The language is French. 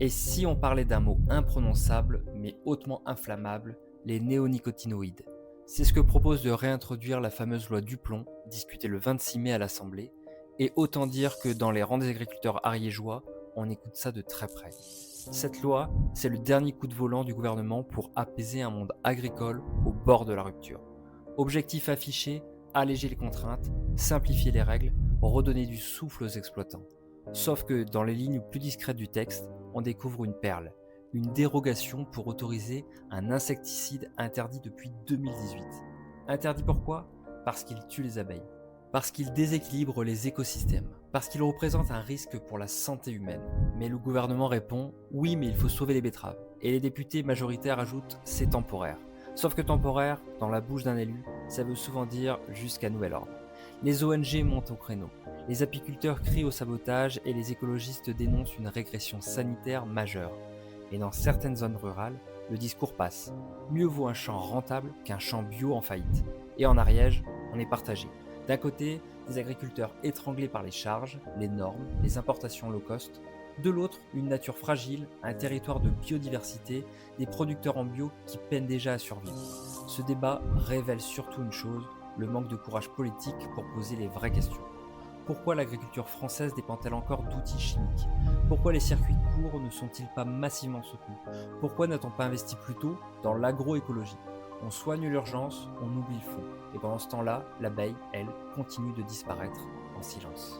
Et si on parlait d'un mot imprononçable, mais hautement inflammable, les néonicotinoïdes? C'est ce que propose de réintroduire la fameuse loi Duplon, discutée le 26 mai à l'Assemblée, et autant dire que dans les rangs des agriculteurs ariégeois, on écoute ça de très près. Cette loi, c'est le dernier coup de volant du gouvernement pour apaiser un monde agricole au bord de la rupture. Objectif affiché, alléger les contraintes, simplifier les règles, redonner du souffle aux exploitants. Sauf que dans les lignes plus discrètes du texte, on découvre une perle, une dérogation pour autoriser un insecticide interdit depuis 2018. Interdit pourquoi? Parce qu'il tue les abeilles, parce qu'il déséquilibre les écosystèmes, parce qu'il représente un risque pour la santé humaine. Mais le gouvernement répond oui, mais il faut sauver les betteraves. Et les députés majoritaires ajoutent c'est temporaire. Sauf que temporaire, dans la bouche d'un élu, ça veut souvent dire jusqu'à nouvel ordre. Les ONG montent au créneau, les apiculteurs crient au sabotage et les écologistes dénoncent une régression sanitaire majeure. Et dans certaines zones rurales, le discours passe. Mieux vaut un champ rentable qu'un champ bio en faillite. Et en Ariège, on est partagé. D'un côté, des agriculteurs étranglés par les charges, les normes, les importations low cost. De l'autre, une nature fragile, un territoire de biodiversité, des producteurs en bio qui peinent déjà à survivre. Ce débat révèle surtout une chose, le manque de courage politique pour poser les vraies questions. Pourquoi l'agriculture française dépend-elle encore d'outils chimiques? Pourquoi les circuits courts ne sont-ils pas massivement soutenus? Pourquoi n'a-t-on pas investi plus tôt dans l'agroécologie? On soigne l'urgence, on oublie le fond. Et pendant ce temps-là, l'abeille, elle, continue de disparaître en silence.